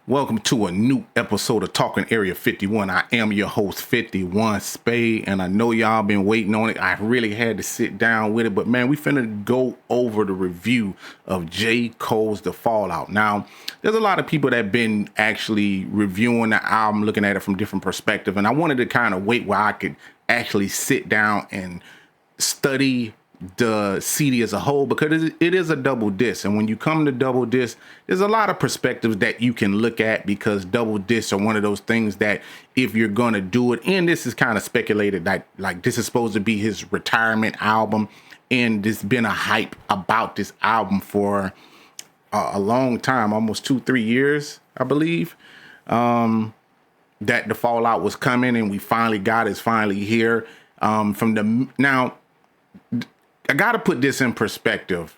Welcome to a new episode of Talking Area 51. I am your host, 51 Spade, and I know y'all been waiting on it. I really had to sit down with it, but man, we finna go over the review of J. Cole's The Fallout. Now, there's a lot of people that have been actually reviewing the album, looking at it from different perspectives, and I wanted to kind of wait where I could actually sit down and study the CD as a whole, because it is a double disc, and when you come to double disc, there's a lot of perspectives that you can look at, because double discs are one of those things that if you're gonna do it, and this is kind of speculated that like this is supposed to be his retirement album, and there's been a hype about this album for a long time, almost 2-3 years, I believe, that the Fallout was coming, and we finally got it. It's finally here. Now I got to put this in perspective.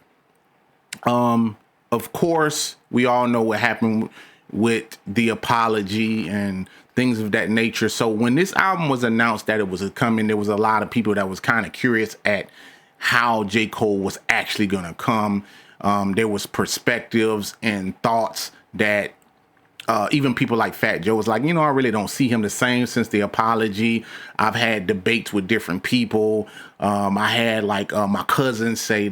Of course, we all know what happened with the apology and things of that nature. So when this album was announced that it was coming, there was a lot of people that was kind of curious at how J. Cole was actually going to come. There was perspectives and thoughts that even people like Fat Joe was like, I really don't see him the same since the apology. I've had debates with different people. I had my cousin say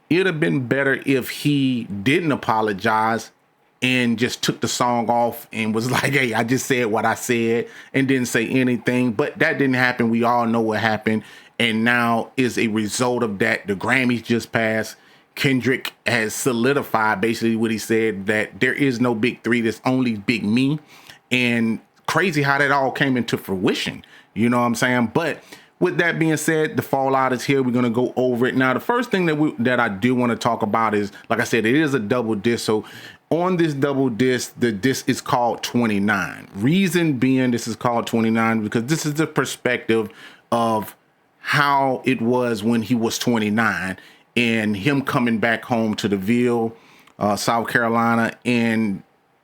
it'd have been better if he didn't apologize and just took the song off and was like, hey, I just said what I said and didn't say anything. But that didn't happen. We all know what happened. And now is a result of that. The Grammys just passed. Kendrick has solidified basically what he said, that there is no big three, there's only big me. And crazy how that all came into fruition. You know what I'm saying? But with that being said, the Fallout is here. We're going to go over it. Now, the first thing that I do want to talk about is, like I said, it is a double disc. So on this double disc, the disc is called 29. Reason being this is called 29 because this is the perspective of how it was when he was 29. And him coming back home to the Ville, South Carolina, and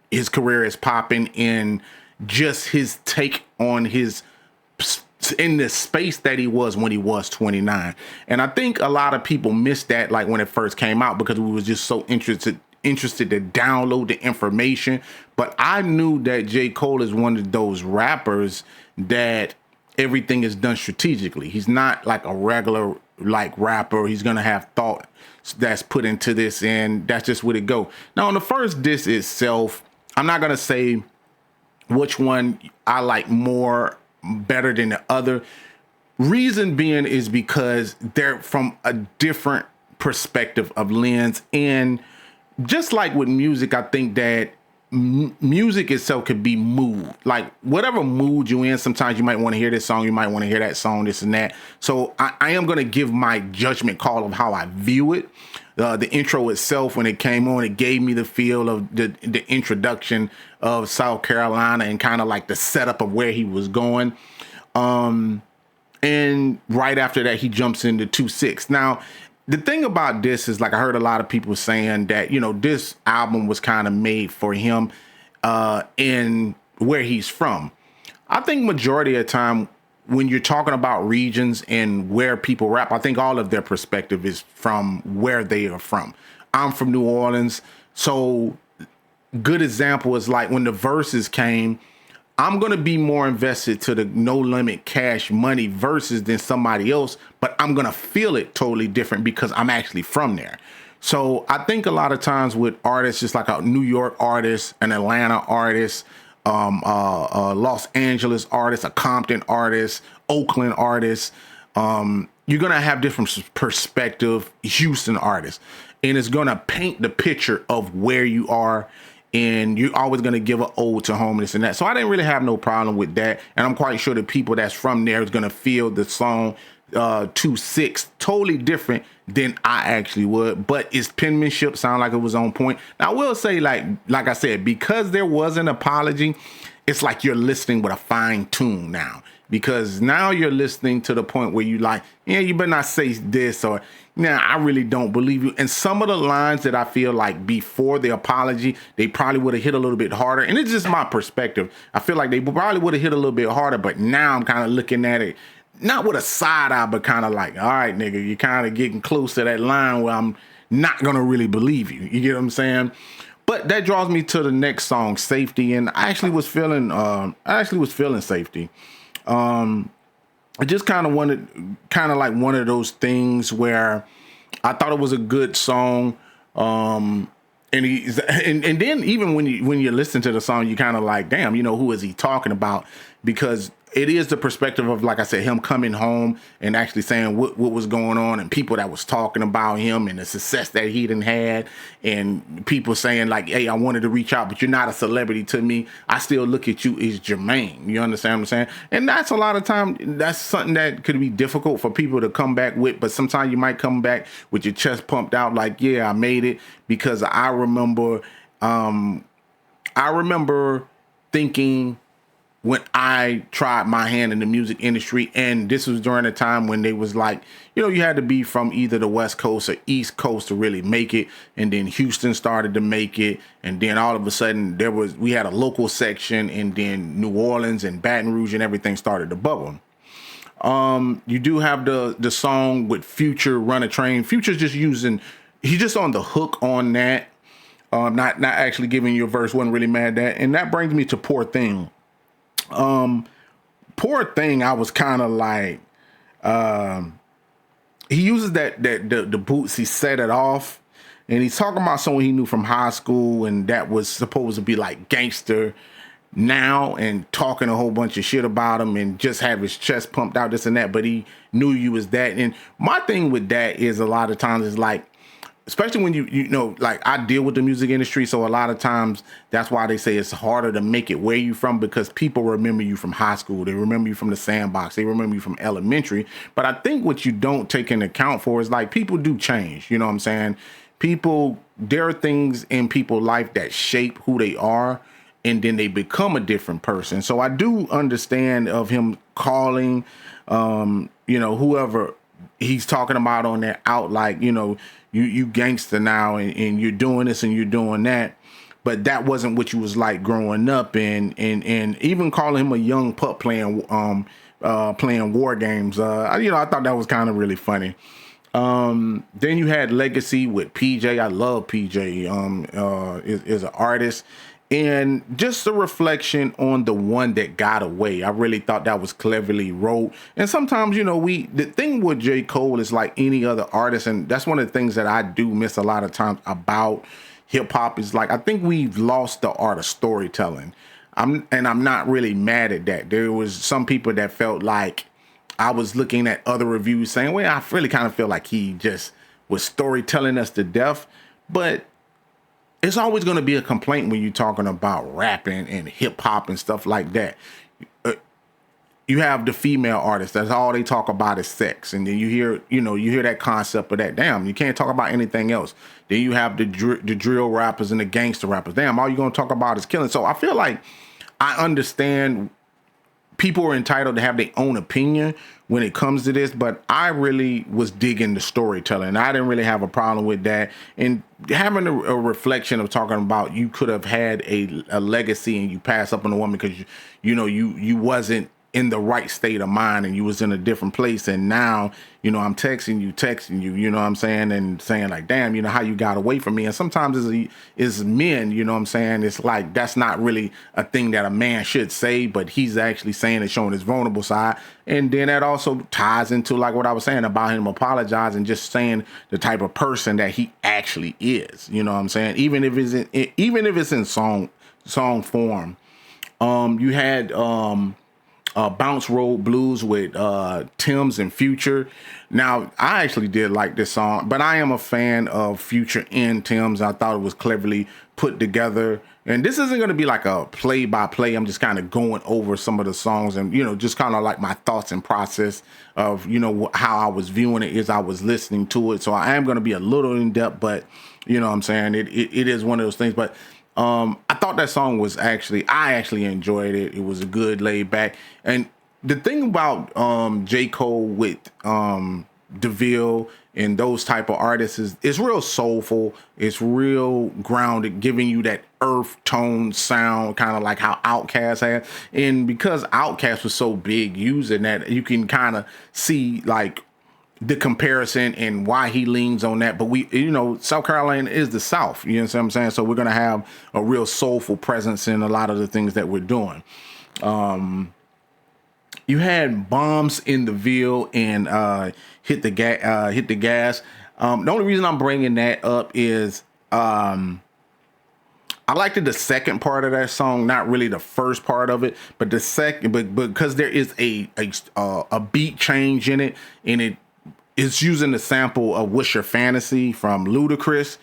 his career is popping, and just his take on in the space that he was when he was 29. And I think a lot of people missed that, like when it first came out, because we was just so interested to download the information. But I knew that J. Cole is one of those rappers that everything is done strategically. He's not like a regular rapper. He's gonna have thought that's put into this, and that's just what it go. Now on the first disc itself, I'm not gonna say which one I like better than the other. Reason being is because they're from a different perspective of lens, and just like with music, I think that music itself could be mood, like whatever mood you in. Sometimes you might want to hear this song, you might want to hear that song, this and that. So I am going to give my judgment call of how I view it. The intro itself, when it came on, it gave me the feel of the introduction of South Carolina and kind of like the setup of where he was going. And right after that, he jumps into 2-6. Now, the thing about this is, like, I heard a lot of people saying that, this album was kind of made for him in where he's from. I think majority of the time when you're talking about regions and where people rap, I think all of their perspective is from where they are from. I'm from New Orleans. So good example is like when the verses came, I'm going to be more invested to the No Limit Cash Money verses than somebody else, but I'm going to feel it totally different because I'm actually from there. So I think a lot of times with artists, just like a New York artist, an Atlanta artist, a Los Angeles artist, a Compton artist, Oakland artist, you're going to have different perspective, Houston artists, and it's going to paint the picture of where you are. And you're always going to give an ode to home, this and that. So I didn't really have no problem with that. And I'm quite sure the people that's from there is going to feel the song 2-6 totally different than I actually would. But its penmanship sound like it was on point. Now, I will say, like I said, because there was an apology, it's like you're listening with a fine tune now. Because now you're listening to the point where you like, you better not say this, or I really don't believe you. And some of the lines that I feel like before the apology, they probably would have hit a little bit harder. And it's just my perspective. I feel like they probably would have hit a little bit harder, but now I'm kind of looking at it, not with a side eye, but kind of like, all right, nigga, you're kind of getting close to that line where I'm not going to really believe you. You get what I'm saying? But that draws me to the next song, Safety. And I actually was feeling Safety. I just kind of like one of those things where I thought it was a good song. And then even when you listen to the song, you kind of like, damn, who is he talking about? Because it is the perspective of, like I said, him coming home and actually saying what was going on, and people that was talking about him and the success that he done had, and people saying like, hey, I wanted to reach out, but you're not a celebrity to me. I still look at you as Jermaine. You understand what I'm saying? And that's a lot of time, that's something that could be difficult for people to come back with, but sometimes you might come back with your chest pumped out like, yeah, I made it. Because I remember thinking, when I tried my hand in the music industry, and this was during a time when they was like, you had to be from either the West Coast or East Coast to really make it. And then Houston started to make it. And then all of a sudden we had a local section, and then New Orleans and Baton Rouge and everything started to bubble. You do have the song with Future, Run a Train. Future's he's just on the hook on that. Not actually giving you a verse, wasn't really mad at that. And that brings me to Poor Thing. Poor Thing, I was kind of like, he uses the boots, he set it off, and he's talking about someone he knew from high school, and that was supposed to be like gangster now, and talking a whole bunch of shit about him and just have his chest pumped out, this and that, but he knew you was that. And my thing with that is, a lot of times is like, especially when like I deal with the music industry, so a lot of times that's why they say it's harder to make it where you from, because people remember you from high school, they remember you from the sandbox, they remember you from elementary. But I think what you don't take into account for is like, people do change, you know what I'm saying? There are things in people's life that shape who they are, and then they become a different person. So I do understand of him calling, whoever he's talking about on that out, like, you gangster now, and you're doing this and you're doing that. But that wasn't what you was like growing up, and even calling him a young pup playing war games. I thought that was kind of really funny. Then you had Legacy with PJ. I love PJ. Is an artist. And just a reflection on the one that got away. I really thought that was cleverly wrote. And sometimes, the thing with J. Cole is like any other artist, and that's one of the things that I do miss a lot of times about hip hop, is like, I think we've lost the art of storytelling. I'm not really mad at that. There was some people that felt like I was looking at other reviews saying, well, I really kind of feel like he just was storytelling us to death. But it's always going to be a complaint when you're talking about rapping and hip hop and stuff like that. You have the female artists, that's all they talk about is sex. And then you hear that concept of that. Damn, you can't talk about anything else. Then you have the drill rappers and the gangster rappers. Damn, all you're going to talk about is killing. So I feel like I understand people are entitled to have their own opinion when it comes to this, but I really was digging the storytelling. I didn't really have a problem with that. And having a reflection of talking about, you could have had a legacy and you pass up on a woman because you wasn't in the right state of mind, and you was in a different place. And now, I'm texting you, you know what I'm saying? And saying like, damn, how you got away from me. And sometimes as men, you know what I'm saying? It's like, that's not really a thing that a man should say, but he's actually saying it, showing his vulnerable side. And then that also ties into like what I was saying about him apologizing, just saying the type of person that he actually is, you know what I'm saying? Even if it's in song form. You had, Bounce Road Blues with Tim's and Future. Now, I actually did like this song, but I am a fan of Future and Tim's. I thought it was cleverly put together. And this isn't going to be like a play-by-play. I'm just kind of going over some of the songs and, just kind of like my thoughts and process of, how I was viewing it as I was listening to it. So I am going to be a little in-depth, but, you know what I'm saying? It is one of those things. But I thought that song was I actually enjoyed it. It was a good laid back. And the thing about J. Cole with DeVille and those type of artists is it's real soulful. It's real grounded, giving you that earth tone sound, kind of like how Outkast had. And because Outkast was so big using that, you can kind of see like the comparison and why he leans on that. But we, South Carolina is the South, you know what I'm saying? So we're going to have a real soulful presence in a lot of the things that we're doing. You had Bombs in the Ville and Hit the Gas. The only reason I'm bringing that up is I liked the second part of that song, not really the first part of it, but the second, but because there is a beat change in it, and it's using the sample of "What's Your Fantasy" from Ludacris.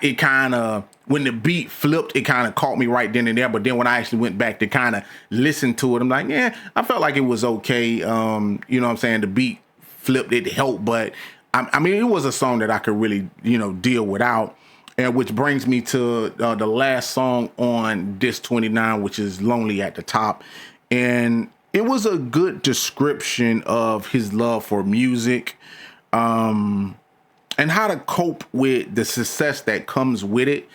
It kind of, when the beat flipped, it kind of caught me right then and there. But then when I actually went back to kind of listen to it, I'm like, yeah, I felt like it was okay. You know what I'm saying? The beat flipped, it helped, but I mean, it was a song that I could really, deal without. And which brings me to the last song on Disc 29, which is Lonely at the Top. And it was a good description of his love for music, and how to cope with the success that comes with it.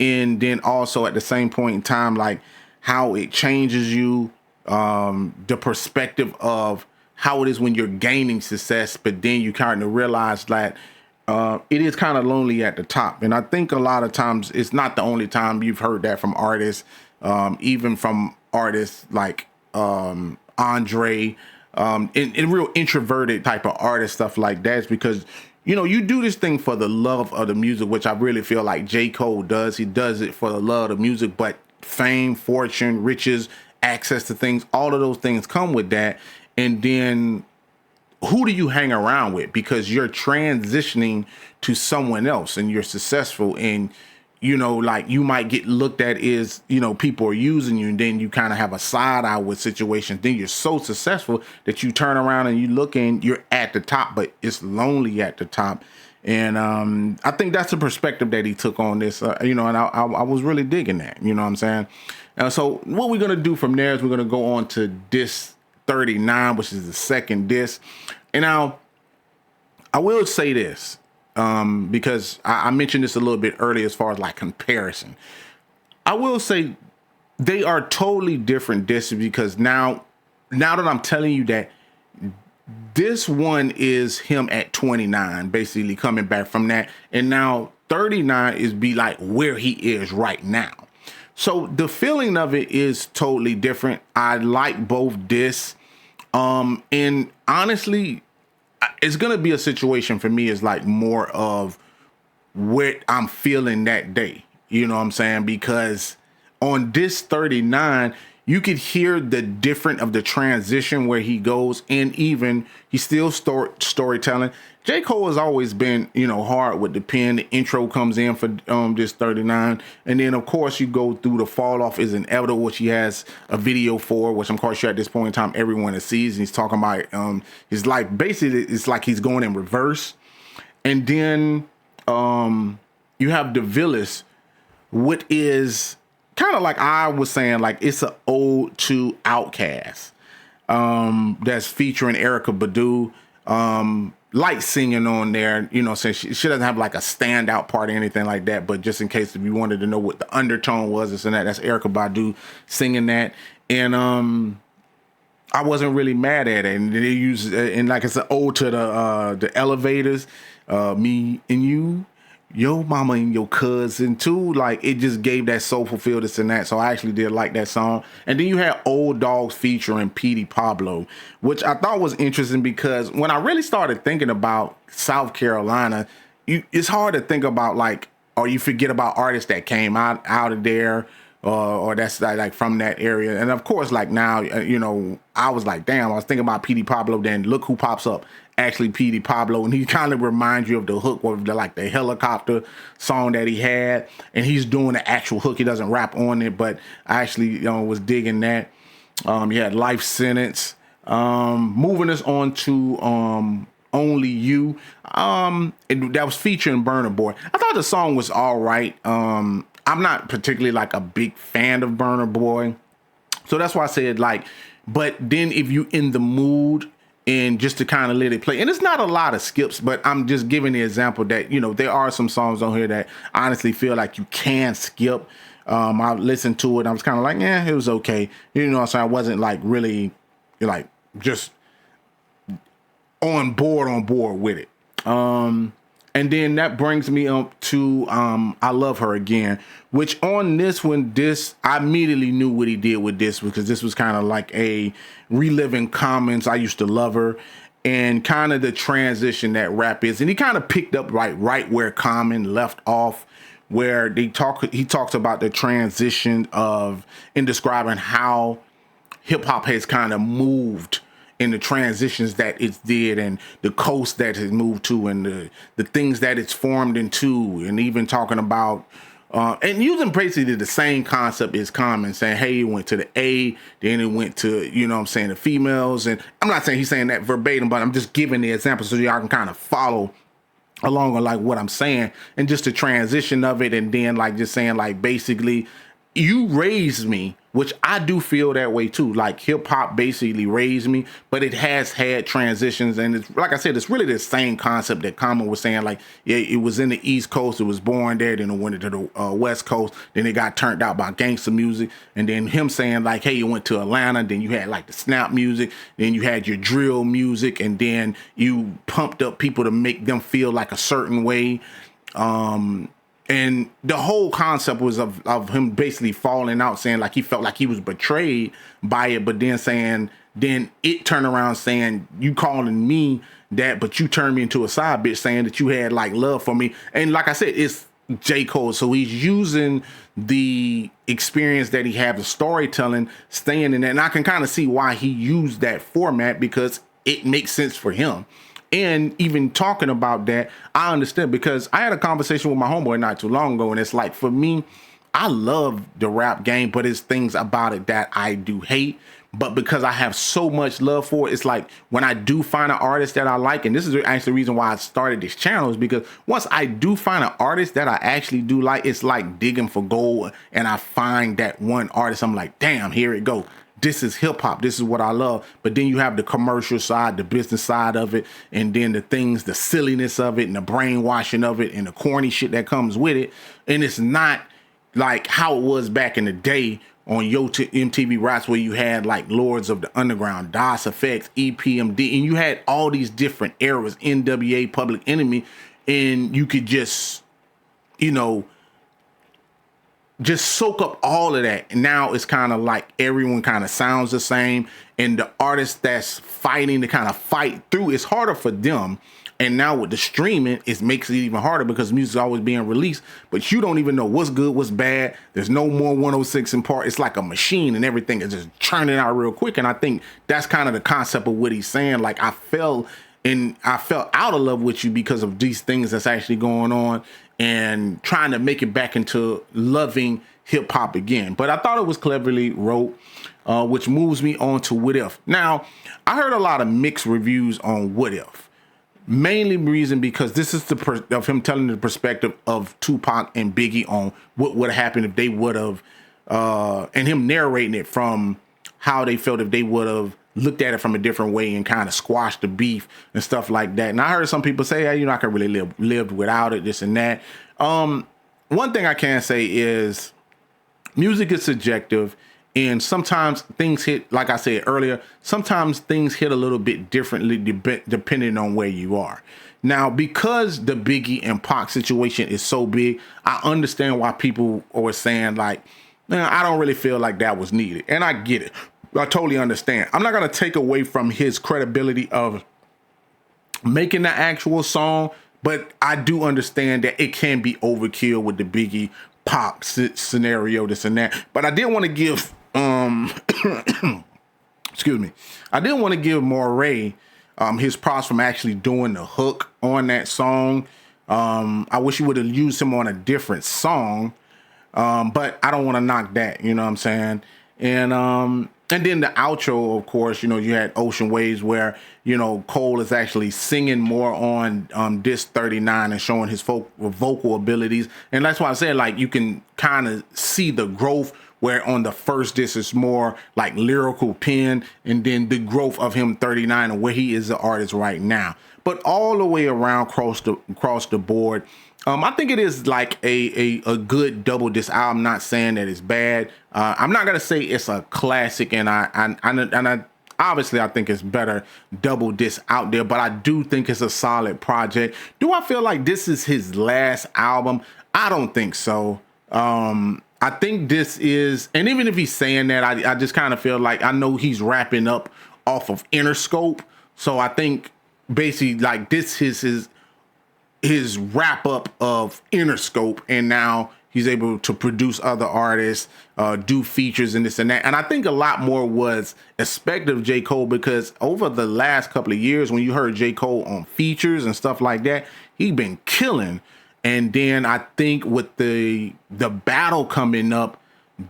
And then also at the same point in time, like how it changes you, the perspective of how it is when you're gaining success, but then you kind of realize that it is kind of lonely at the top. And I think a lot of times it's not the only time you've heard that from artists, even from artists like Andre, in real introverted type of artist, stuff like that. It's because, you do this thing for the love of the music, which I really feel like J. Cole does. He does it for the love of the music, but fame, fortune, riches, access to things, all of those things come with that. And then who do you hang around with? Because you're transitioning to someone else and you're successful, and like you might get looked at as, people are using you, and then you kind of have a side eye with situations. Then you're so successful that you turn around and you look and you're at the top, but it's lonely at the top. And I think that's the perspective that he took on this, and I was really digging that, you know what I'm saying? So what we're going to do from there is we're going to go on to Disc 39, which is the second disc. And now I will say this, because I mentioned this a little bit earlier as far as like comparison. I will say they are totally different discs, because now that I'm telling you that this one is him at 29, basically coming back from that, and now 39 is be like where he is right now. So the feeling of it is totally different. I like both discs. And honestly, it's going to be a situation for me is like more of what I'm feeling that day. You know what I'm saying? Because on Disc 39, you could hear the different of the transition where he goes, and even he's still storytelling. J. Cole has always been, hard with the pen. The intro comes in for Disc 39. And then, of course, you go through the Fall Off is Inevitable, which he has a video for, which I'm quite sure at this point in time everyone sees. And he's talking about his life. Basically, it's like he's going in reverse. And then you have the Villas, what is kind of like I was saying, like it's an ode to Outkast, that's featuring Erykah Badu, light singing on there, since she doesn't have like a standout part or anything like that, but just in case if you wanted to know what the undertone was, this and that's Erykah Badu singing that. And I wasn't really mad at it, and they use and like it's an ode to the Elevators, me and you, your mama and your cousin too. Like it just gave that soulful feel, this and that. So I actually did like that song. And then you had Old Dogs featuring Petey Pablo, which I thought was interesting because when I really started thinking about South Carolina, it's hard to think about like, or you forget about artists that came out of there, or that's like from that area. And of course, like now, I was like, damn, I was thinking about Petey Pablo. Then look who pops up. Actually, Petey Pablo, and he kind of reminds you of the hook of the helicopter song that he had, and he's doing the actual hook. He doesn't rap on it, but I actually was digging that. You had Life Sentence. Moving us on to Only You, and that was featuring Burna Boy. I thought the song was all right. I'm not particularly like a big fan of Burna Boy, so that's why I said like. But then if you in the mood, and just to kind of let it play. And it's not a lot of skips, but I'm just giving the example that, there are some songs on here that I honestly feel like you can skip. I listened to it. I was kind of like, yeah, it was okay. So I wasn't like really like just on board with it. And then that brings me up to I Love Her Again, which on this one, I immediately knew what he did with this, because this was kind of like a reliving Common's I Used to Love Her, and kind of the transition that rap is. And he kind of picked up right where Common left off, where he talks about the transition of, in describing how hip hop has kind of moved in the transitions that it did, and the coast that it's moved to, and the things that it's formed into, and even talking about and using basically the same concept as Common, saying, hey, it went to the A, then it went to, you know what I'm saying, the females. And I'm not saying he's saying that verbatim, but I'm just giving the example so y'all can kind of follow along with like what I'm saying, and just the transition of it. And then like just saying like basically, you raised me, which I do feel that way too. Like hip hop basically raised me, but it has had transitions, and it's, like I said, it's really the same concept that Common was saying. Like, yeah, it was in the East Coast, it was born there, then it went into the West Coast, then it got turned out by gangster music, and then him saying like, hey, you went to Atlanta, then you had like the snap music, then you had your drill music, and then you pumped up people to make them feel like a certain way. And the whole concept was of him basically falling out, saying like he felt like he was betrayed by it, but then it turned around saying, you calling me that, but you turned me into a side bitch, saying that you had like love for me. And like I said, it's J. Cole, so he's using the experience that he had, the storytelling, staying in that. And I can kind of see why he used that format, because it makes sense for him. And even talking about that, I understand, because I had a conversation with my homeboy not too long ago, and it's like, for me, I love the rap game, but it's things about it that I do hate. But because I have so much love for it, it's like when I do find an artist that I like, and this is actually the reason why I started this channel, is because once I do find an artist that I actually do like, it's like digging for gold, and I find that one artist, I'm like, damn, here it go. This is hip hop. This is what I love. But then you have the commercial side, the business side of it, and then the things, the silliness of it, and the brainwashing of it, and the corny shit that comes with it. And it's not like how it was back in the day on MTV Raps, where you had like Lords of the Underground, DOS Effects, EPMD, and you had all these different eras, NWA, Public Enemy, and you could just, you know, just soak up all of that. And now it's kind of like everyone kind of sounds the same, and the artist that's fighting to kind of fight through, it's harder for them. And now with the streaming, it makes it even harder, because music's always being released, but you don't even know what's good, what's bad. There's no more 106 in part. It's like a machine, and everything is just churning out real quick. And I think that's kind of the concept of what he's saying. Like, I fell out of love with you because of these things that's actually going on, and trying to make it back into loving hip hop again. But I thought it was cleverly wrote, which moves me on to What If. Now, I heard a lot of mixed reviews on What If. Mainly reason because this is of him telling the perspective of Tupac and Biggie on what would have happened if they would have, and him narrating it from how they felt if they would have looked at it from a different way and kind of squashed the beef and stuff like that. And I heard some people say, hey, you know, I could really lived without it, this and that. One thing I can say is music is subjective, and sometimes things hit, like I said earlier, sometimes things hit a little bit differently depending on where you are. Now, because the Biggie and Pac situation is so big, I understand why people are saying like, man, I don't really feel like that was needed. And I get it. I totally understand. I'm not going to take away from his credibility of making the actual song, but I do understand that it can be overkill with the Biggie Pac scenario, this and that. But I did want to give, excuse me, I did want to give Moray his props from actually doing the hook on that song. I wish he would have used him on a different song, but I don't want to knock that, you know what I'm saying? And then the outro, of course, you know, you had Ocean Waves, where, you know, Cole is actually singing more on disc 39 and showing his vocal abilities. And that's why I said, like, you can kind of see the growth, where on the first disc it's more like lyrical pen, and then the growth of him 39 and where he is the artist right now. But all the way around across the board, I think it is like a good double disc album. I'm not saying that it's bad. I'm not gonna say it's a classic, and I obviously I think it's better double disc out there, but I do think it's a solid project. Do I feel like this is his last album? I don't think so. I think this is, and even if he's saying that, I just kind of feel like, I know he's wrapping up off of Interscope. So I think basically like this is his wrap up of Interscope, and now he's able to produce other artists, do features and this and that. And I think a lot more was expected of J. Cole, because over the last couple of years, when you heard J. Cole on features and stuff like that, he been killing. And then I think with the battle coming up,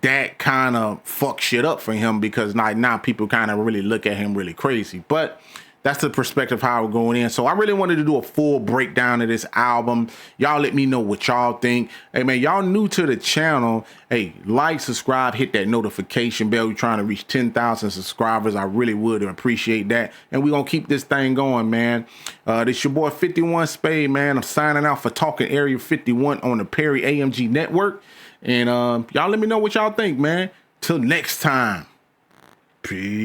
that kind of fucked shit up for him, because now people kind of really look at him really crazy. But that's the perspective how we're going in. So I really wanted to do a full breakdown of this album. Y'all let me know what y'all think. Hey, man, y'all new to the channel. Hey, like, subscribe, hit that notification bell. We're trying to reach 10,000 subscribers. I really would appreciate that. And we're going to keep this thing going, man. This your boy 51 Spade, man. I'm signing out for Talking Area 51 on the Perry AMG Network. And y'all let me know what y'all think, man. Till next time. Peace.